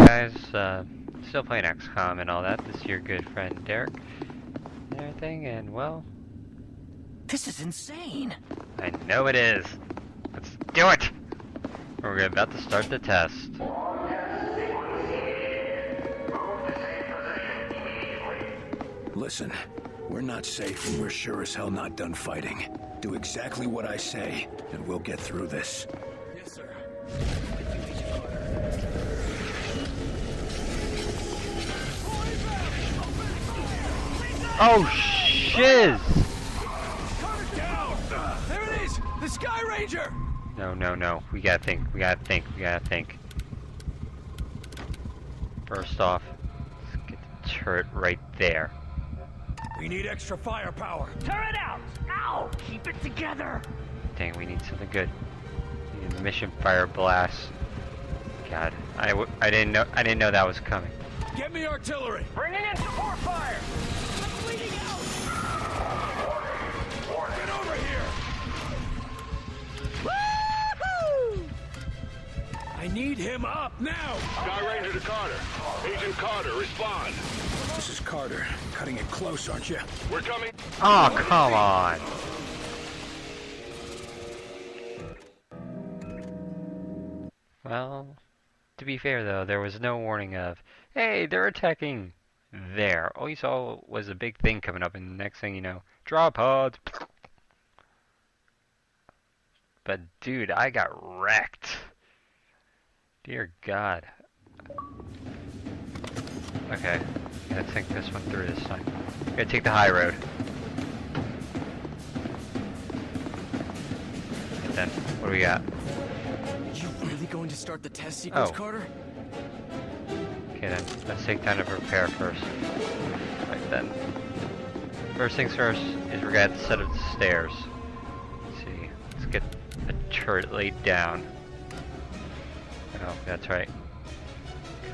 guys? Still playing XCOM and all that. This is your good friend Derek and everything, and well... This is insane! I know it is! Let's do it! We're about to start the test. Listen, we're not safe and we're sure as hell not done fighting. Do exactly what I say, and we'll get through this. Yes, sir. Oh, shiz! Down! There it is! The Sky Ranger! No. We gotta think. First off, let's get the turret right there. We need extra firepower. Tear it out! Ow! Keep it together! Dang, we need something good. We need mission fire blast. God, I didn't know that was coming. Get me artillery! Bringing in support fire! I'm bleeding out! Get over here! Woo-hoo! I need him up now! Sky Ranger to Carter. Agent Carter, respond. This is Carter. Cutting it close, aren't you? We're coming. Oh, come on! Well, to be fair though, there was no warning of, hey, they're attacking there. All you saw was a big thing coming up, and the next thing you know, draw pods. But dude, I got wrecked. Dear God. Okay, gotta think this one through this time. Gotta take the high road. And then, what do we got? You really going to start the test sequence, Carter? Okay then, let's take time to prepare first. Right then. First things first is we're gonna have to set up the stairs. Let's see, let's get a turret laid down. Oh, that's right.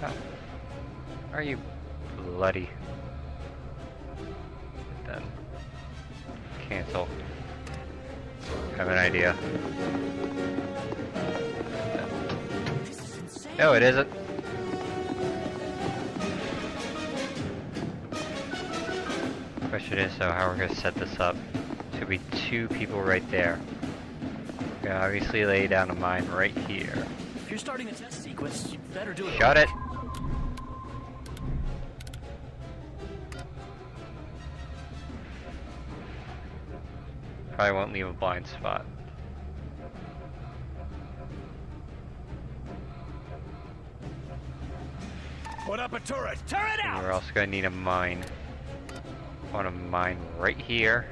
God. Are you bloody? Then cancel. Have an idea. No, it isn't. Question is though how we're gonna set this up. Should be two people right there. We're gonna obviously lay down a mine right here. If you're starting a test sequence, you better do it. Shut it! Probably won't leave a blind spot. Put up a turret! Tear it And out! we're also gonna need a mine. I want a mine right here.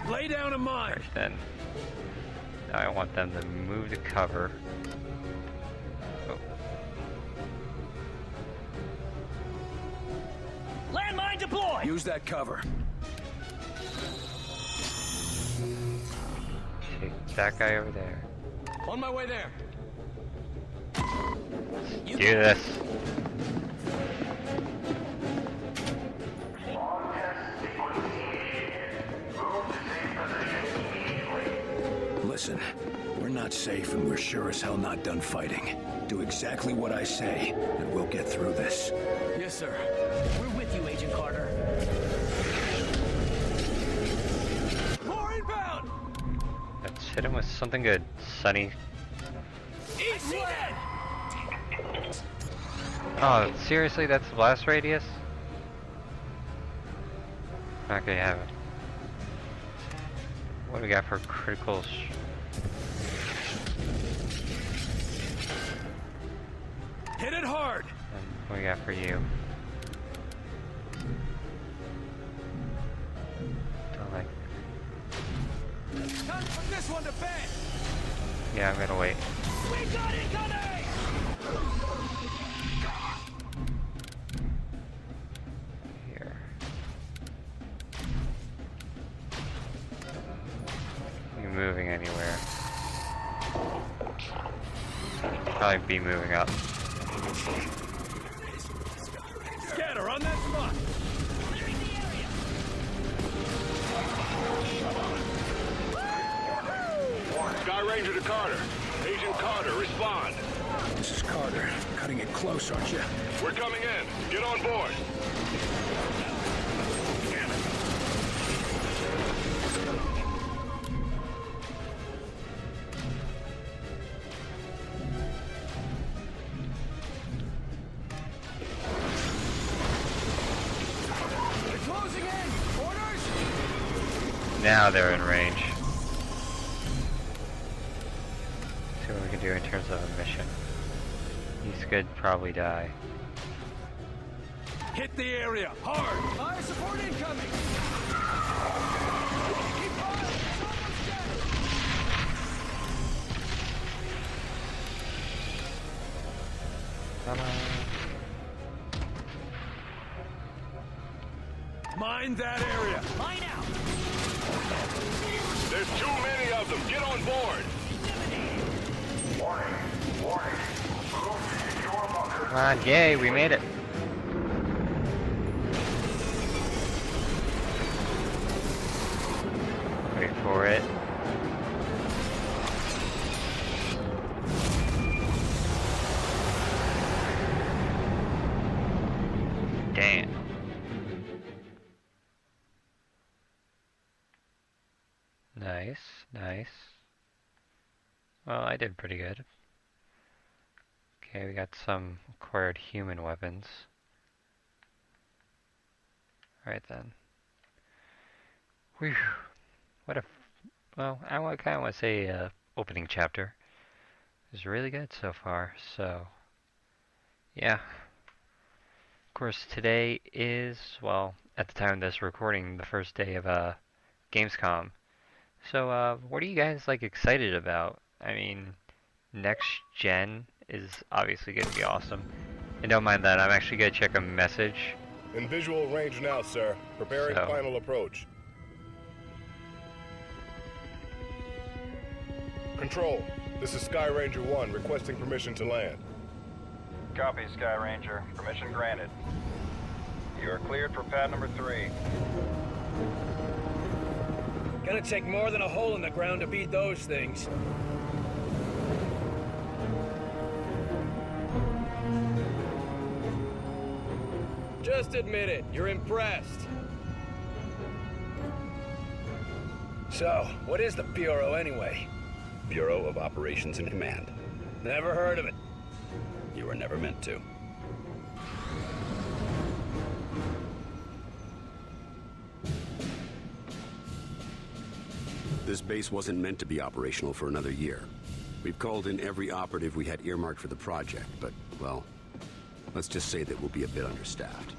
Lay down a mine! Right then. Now I want them to move the cover. Oh. Landmine deploy! Use that cover. Take that guy over there. On my way there. Do this. Listen, we're not safe and we're sure as hell not done fighting. Do exactly what I say, and we'll get through this. Yes, sir. We're with you, Agent Carter. More inbound! Let's hit him with something good, Sonny. Easy dead! Oh, seriously? That's the blast radius? Not gonna have it. What do we got for critical? Hit it hard! And what do we got for you? Don't like. Time to put this one to bed! Yeah, I'm gonna wait. We got it coming! Here. You moving anywhere? Probably be moving up. Scatter on that spot! Clearing the area! Sky Ranger to Carter. Agent Carter, respond. This is Carter. cutting it close, aren't you? We're coming in. Get on board. Damn it. They're closing in! Orders! Now they're in range. See what we can do in terms of a mission. These could probably die. Hit the area, hard! Fire support incoming! Keep fire! It's almost dead! Come on. Mine that area! Mine out! There's too many of them. Get on board. Warning. Warning. Come on, yay, we made it. Wait for it. Damn. Nice, nice. Well, I did pretty good. Okay, we got some acquired human weapons. Alright then. Whew. What a... Well, I kind of want to say opening chapter. It's really good so far, so... Yeah. Of course, today is, well, at the time of this recording, the first day of Gamescom. So, what are you guys, like, excited about? I mean, next gen is obviously going to be awesome. And don't mind that, I'm actually going to check a message. In visual range now, sir. Preparing So. final approach. Control, this is Sky Ranger 1 requesting permission to land. Copy, Sky Ranger. Permission granted. You are cleared for pad number 3. Gonna take more than a hole in the ground to beat those things. Just admit it, you're impressed. So, what is the Bureau anyway? Bureau of Operations and Command. Never heard of it. You were never meant to. This base wasn't meant to be operational for another year. We've called in every operative we had earmarked for the project, but, well, let's just say that we'll be a bit understaffed.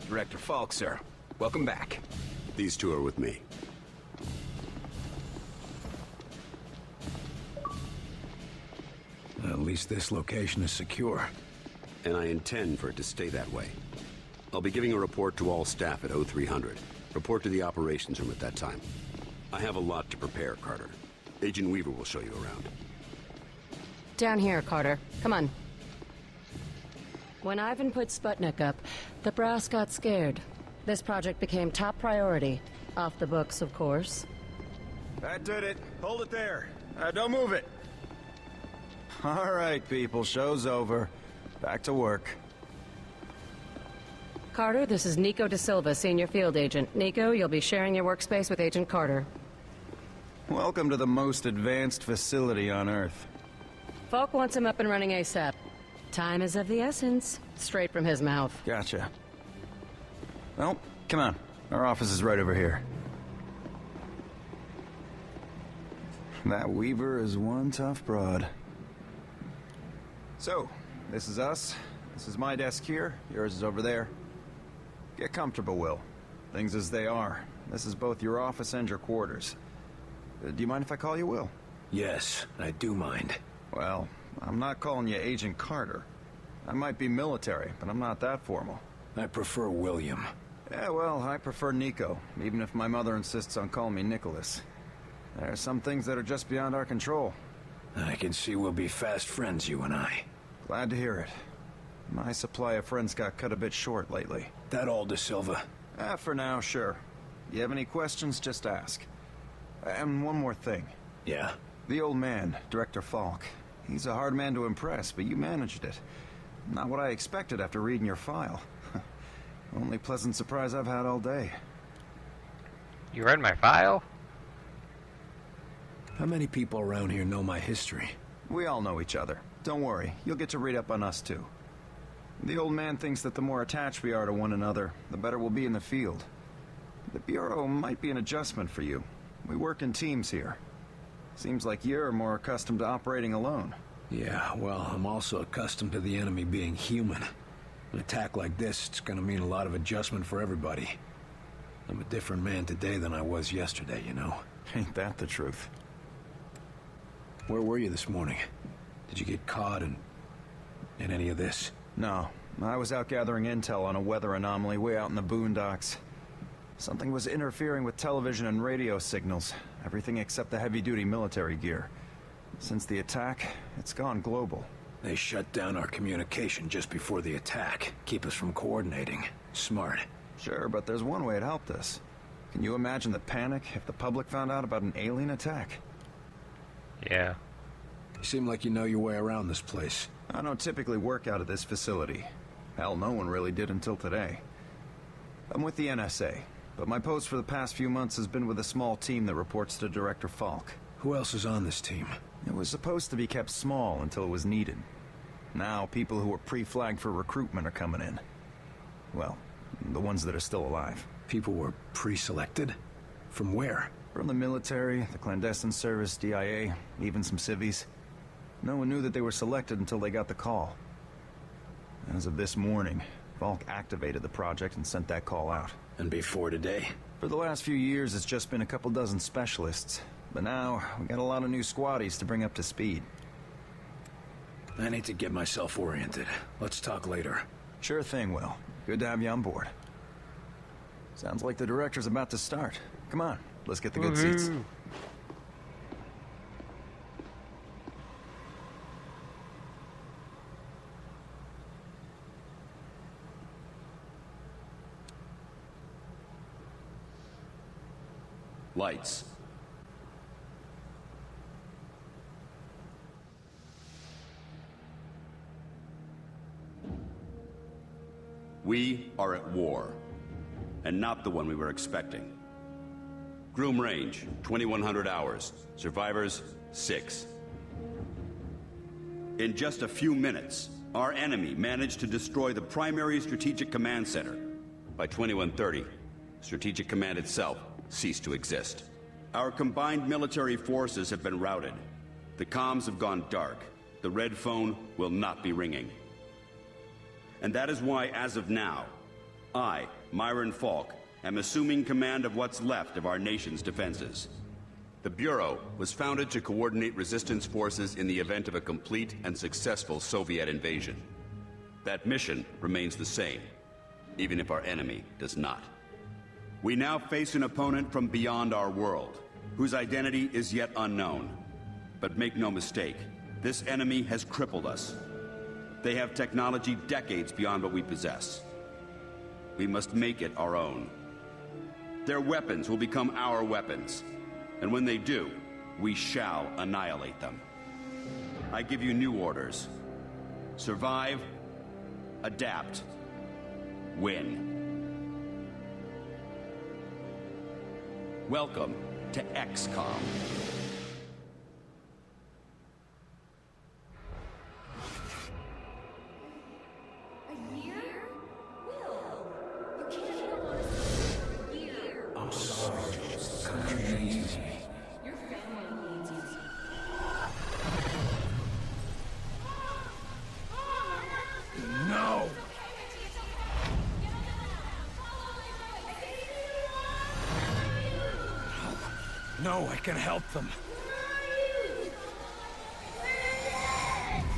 Director Falk, sir. Welcome back. These two are with me. At least this location is secure. And I intend for it to stay that way. I'll be giving a report to all staff at 0300. Report to the operations room at that time. I have a lot to prepare, Carter. Agent Weaver will show you around. Down here, Carter. Come on. When Ivan put Sputnik up, the brass got scared. This project became top priority. Off the books, of course. That did it. Hold it there. Don't move it. All right, people. Show's over. Back to work. Carter, this is Nico Da Silva, Senior Field Agent. Nico, you'll be sharing your workspace with Agent Carter. Welcome to the most advanced facility on Earth. Falk wants him up and running ASAP. Time is of the essence. Straight from his mouth. Gotcha. Well, come on. Our office is right over here. That Weaver is one tough broad. So, this is us. This is my desk here. Yours is over there. Get comfortable, Will. Things as they are. This is both your office and your quarters. Do you mind if I call you Will? Yes, I do mind. Well, I'm not calling you Agent Carter. I might be military, but I'm not that formal. I prefer William. Yeah, well, I prefer Nico, even if my mother insists on calling me Nicholas. There are some things that are just beyond our control. I can see we'll be fast friends, you and I. Glad to hear it. My supply of friends got cut a bit short lately. That all, Da Silva? For now, sure. You have any questions, just ask. And one more thing. Yeah? The old man, Director Falk. He's a hard man to impress, but you managed it. Not what I expected after reading your file. Only pleasant surprise I've had all day. You read my file? How many people around here know my history? We all know each other. Don't worry, you'll get to read up on us too. The old man thinks that the more attached we are to one another, the better we'll be in the field. The Bureau might be an adjustment for you. We work in teams here. Seems like you're more accustomed to operating alone. Yeah, well, I'm also accustomed to the enemy being human. An attack like this, it's gonna mean a lot of adjustment for everybody. I'm a different man today than I was yesterday, you know? Ain't that the truth? Where were you this morning? Did you get caught in any of this? No, I was out gathering intel on a weather anomaly way out in the boondocks. Something was interfering with television and radio signals, everything except the heavy-duty military gear. Since the attack, it's gone global. They shut down our communication just before the attack, keep us from coordinating. Smart. Sure, but there's one way it helped us. Can you imagine the panic if the public found out about an alien attack? Yeah. You seem like you know your way around this place. I don't typically work out of this facility. Hell, no one really did until today. I'm with the NSA, but my post for the past few months has been with a small team that reports to Director Falk. Who else is on this team? It was supposed to be kept small until it was needed. Now, people who were pre-flagged for recruitment are coming in. Well, the ones that are still alive. People were pre-selected? From where? From the military, the clandestine service, DIA, even some civvies. No one knew that they were selected until they got the call. As of this morning, Falk activated the project and sent that call out. And before today? For the last few years, it's just been a couple dozen specialists. But now, we got a lot of new squaddies to bring up to speed. I need to get myself oriented. Let's talk later. Sure thing, Will. Good to have you on board. Sounds like the director's about to start. Come on, let's get the good seats. Lights. We are at war, and not the one we were expecting. Groom range, 2100 hours. Survivors, 6. In just a few minutes, our enemy managed to destroy the primary Strategic Command Center. By 2130, Strategic Command itself ceased to exist. Our combined military forces have been routed. The comms have gone dark. The red phone will not be ringing. And that is why, as of now, I, Myron Falk, am assuming command of what's left of our nation's defenses. The Bureau was founded to coordinate resistance forces in the event of a complete and successful Soviet invasion. That mission remains the same, even if our enemy does not. We now face an opponent from beyond our world, whose identity is yet unknown. But make no mistake, this enemy has crippled us. They have technology decades beyond what we possess. We must make it our own. Their weapons will become our weapons. And when they do, we shall annihilate them. I give you new orders. Survive, adapt, win. Welcome to XCOM. No, I can help them.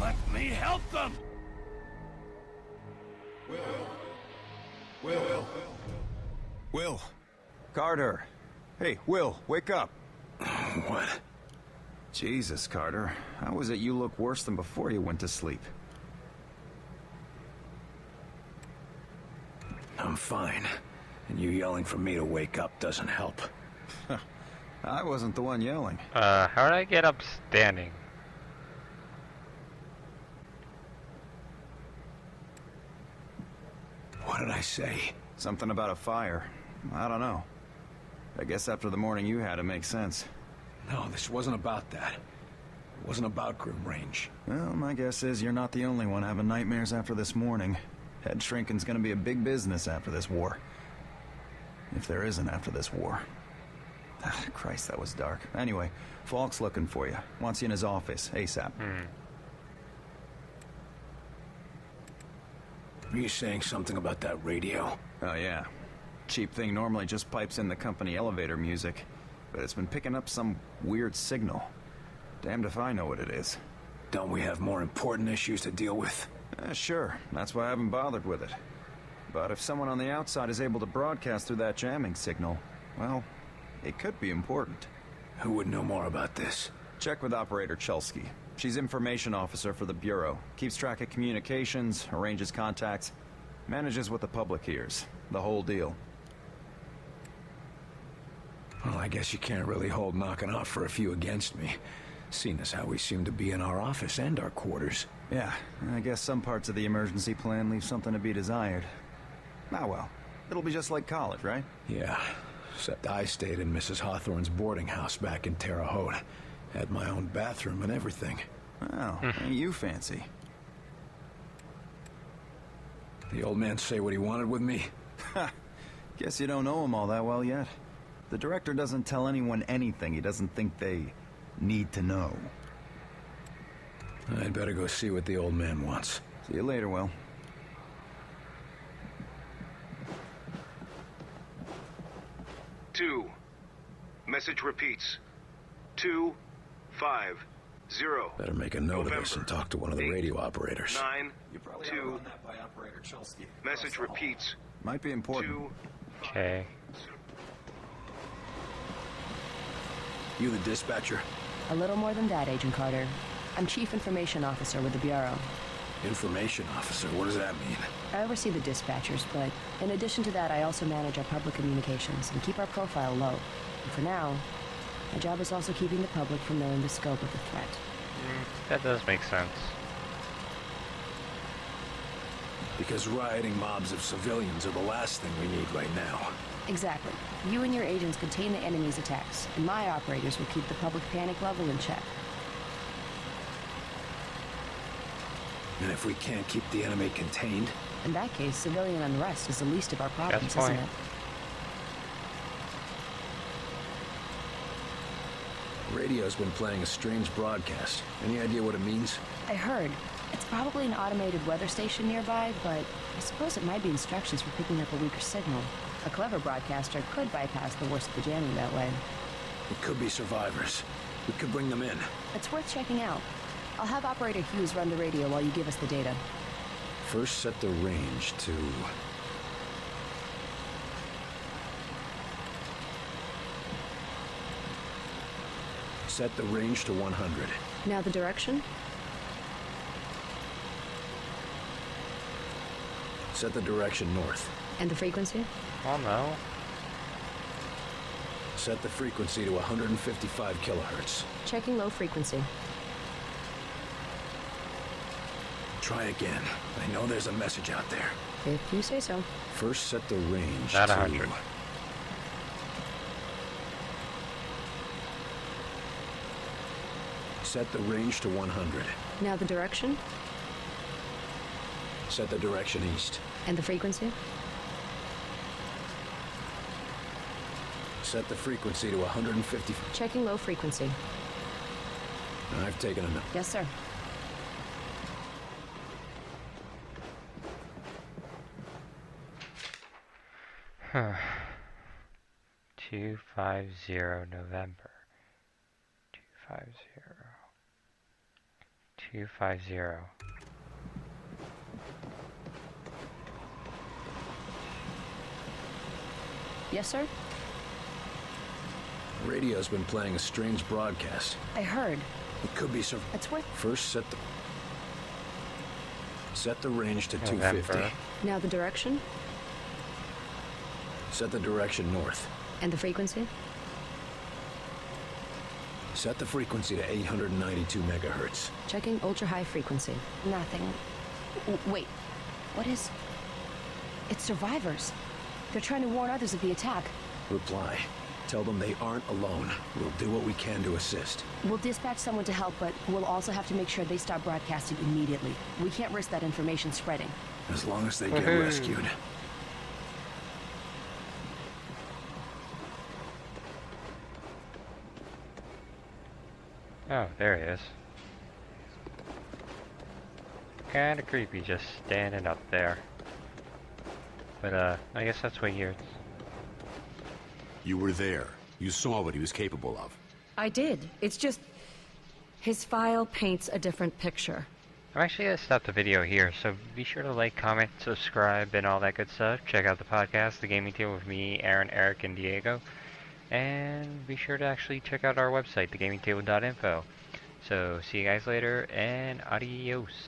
Let me help them! Will. Carter. Hey, Will, wake up. What? Jesus, Carter. How is it you look worse than before you went to sleep? I'm fine. And you yelling for me to wake up doesn't help. I wasn't the one yelling. How did I get up standing? did I say? Something about a fire. I don't know. I guess after the morning you had, it makes sense. No, this wasn't about that. It wasn't about Grim Range. Well, my guess is you're not the only one having nightmares after this morning. Head shrinking's gonna be a big business after this war. If there isn't after this war. Christ, that was dark. Anyway, Falk's looking for you. Wants you in his office, ASAP. Are you saying something about that radio? Oh, yeah. Cheap thing normally just pipes in the company elevator music, but it's been picking up some weird signal. Damned if I know what it is. Don't we have more important issues to deal with? Sure. That's why I haven't bothered with it. But if someone on the outside is able to broadcast through that jamming signal, well, it could be important. Who would know more about this? Check with Operator Chelsky. She's information officer for the Bureau. Keeps track of communications, arranges contacts, manages what the public hears. The whole deal. Well, I guess you can't really hold knocking off for a few against me, seeing as how we seem to be in our office and our quarters. Yeah, I guess some parts of the emergency plan leave something to be desired. Ah well, it'll be just like college, right? Yeah, except I stayed in Mrs. Hawthorne's boarding house back in Terre Haute. Had my own bathroom and everything. Well, ain't you fancy? The old man say what he wanted with me? Ha! Guess you don't know him all that well yet. The director doesn't tell anyone anything he doesn't think they need to know. I'd better go see what the old man wants. See you later, Will. Two. Message repeats. 250. Better make a note of this and talk to one of the radio operators. 9 You probably 2. run that by Operator Chelsky. Message repeats. Might be important. 2. Okay. You the dispatcher? A little more than that, Agent Carter. I'm Chief Information Officer with the Bureau. Information officer, what does that mean? I oversee the dispatchers, but in addition to that, I also manage our public communications and keep our profile low. And for now, my job is also keeping the public from knowing the scope of the threat. That does make sense. Because rioting mobs of civilians are the last thing we need right now. Exactly. You and your agents contain the enemy's attacks, and my operators will keep the public panic level in check. And if we can't keep the enemy contained? In that case, civilian unrest is the least of our problems, That's isn't fine. it? Radio's been playing a strange broadcast. Any idea what it means? I heard. It's probably an automated weather station nearby, but I suppose it might be instructions for picking up a weaker signal. A clever broadcaster could bypass the worst of the jamming that way. It could be survivors. We could bring them in. It's worth checking out. I'll have Operator Hughes run the radio while you give us the data. First set the range to... Set the range to 100. Now the direction? Set the direction north. And the frequency? Well, no. Set the frequency to 155 kilohertz. Checking low frequency. Try again. I know there's a message out there. If you say so. First set the range Not to... 100. Set the range to 100. Now the direction? Set the direction east. And the frequency? Set the frequency to 150. Checking low frequency. I've taken a note. Yes, sir. Huh. 250 November. 250. 250. Yes, sir? Radio's been playing a strange broadcast. I heard. It could be some... It's worth... First set the... Set the range to November. 250. Now the direction? Set the direction north. And the frequency? Set the frequency to 892 megahertz. Checking ultra-high frequency. Nothing. Wait. What is... It's survivors. They're trying to warn others of the attack. Reply. Tell them they aren't alone. We'll do what we can to assist. We'll dispatch someone to help, but we'll also have to make sure they stop broadcasting immediately. We can't risk that information spreading. As long as they get rescued. Oh, there he is. Kinda creepy just standing up there. But, I guess that's what you're... You were there. You saw what he was capable of. I did. It's just... his file paints a different picture. I'm actually gonna stop the video here, so be sure to like, comment, subscribe, and all that good stuff. Check out the podcast, The Gaming Table with me, Aaron, Eric, and Diego. And be sure to actually check out our website, thegamingtable.info. So, see you guys later, and adios.